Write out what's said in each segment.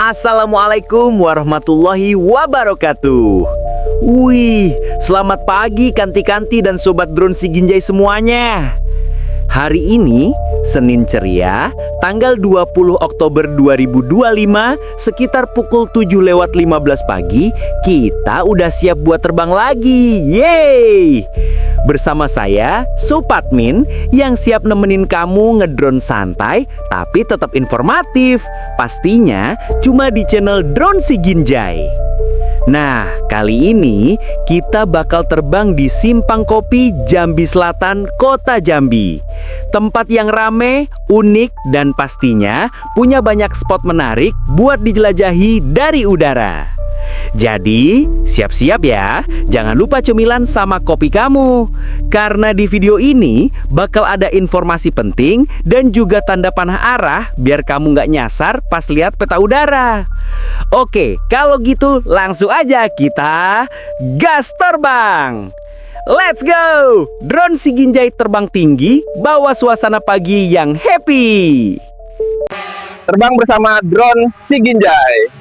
Assalamualaikum warahmatullahi wabarakatuh. Wih, selamat pagi Kanti-Kanti dan Sobat Drone Siginjai semuanya. Hari ini, Senin ceria, tanggal 20 Oktober 2025, sekitar pukul 7:15 pagi, kita udah siap buat terbang lagi. Yeay! Bersama saya, Supatmin, yang siap nemenin kamu ngedrone santai, tapi tetap informatif. Pastinya cuma di channel Drone Siginjai. Nah, kali ini kita bakal terbang di Simpang Kopi, Jambi Selatan, Kota Jambi. Tempat yang rame, unik, dan pastinya punya banyak spot menarik buat dijelajahi dari udara. Jadi, siap-siap ya, jangan lupa cemilan sama kopi kamu. Karena di video ini bakal ada informasi penting dan juga tanda panah arah biar kamu nggak nyasar pas lihat peta udara. Oke, kalau gitu langsung aja kita gas terbang. Let's go! Drone Siginjai terbang tinggi, bawa suasana pagi yang happy. Terbang bersama Drone Siginjai.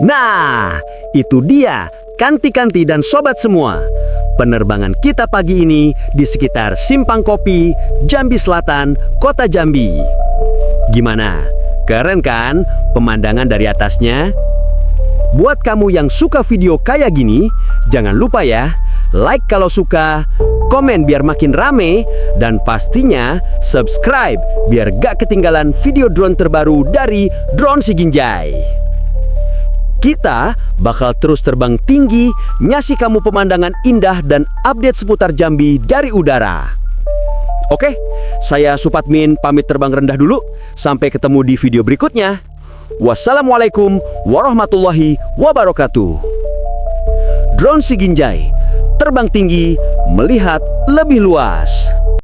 Nah, itu dia, Kanti-kanti dan sobat semua. Penerbangan kita pagi ini di sekitar Simpang Kopi, Jambi Selatan, Kota Jambi. Gimana? Keren kan pemandangan dari atasnya? Buat kamu yang suka video kayak gini, jangan lupa ya, like kalau suka, komen biar makin rame, dan pastinya subscribe biar gak ketinggalan video drone terbaru dari Drone Si Ginjai. Kita bakal terus terbang tinggi, ngasih kamu pemandangan indah dan update seputar Jambi dari udara. Oke, saya Supatmin pamit terbang rendah dulu. Sampai ketemu di video berikutnya. Wassalamualaikum warahmatullahi wabarakatuh. Drone Si Ginjai, terbang tinggi, melihat lebih luas.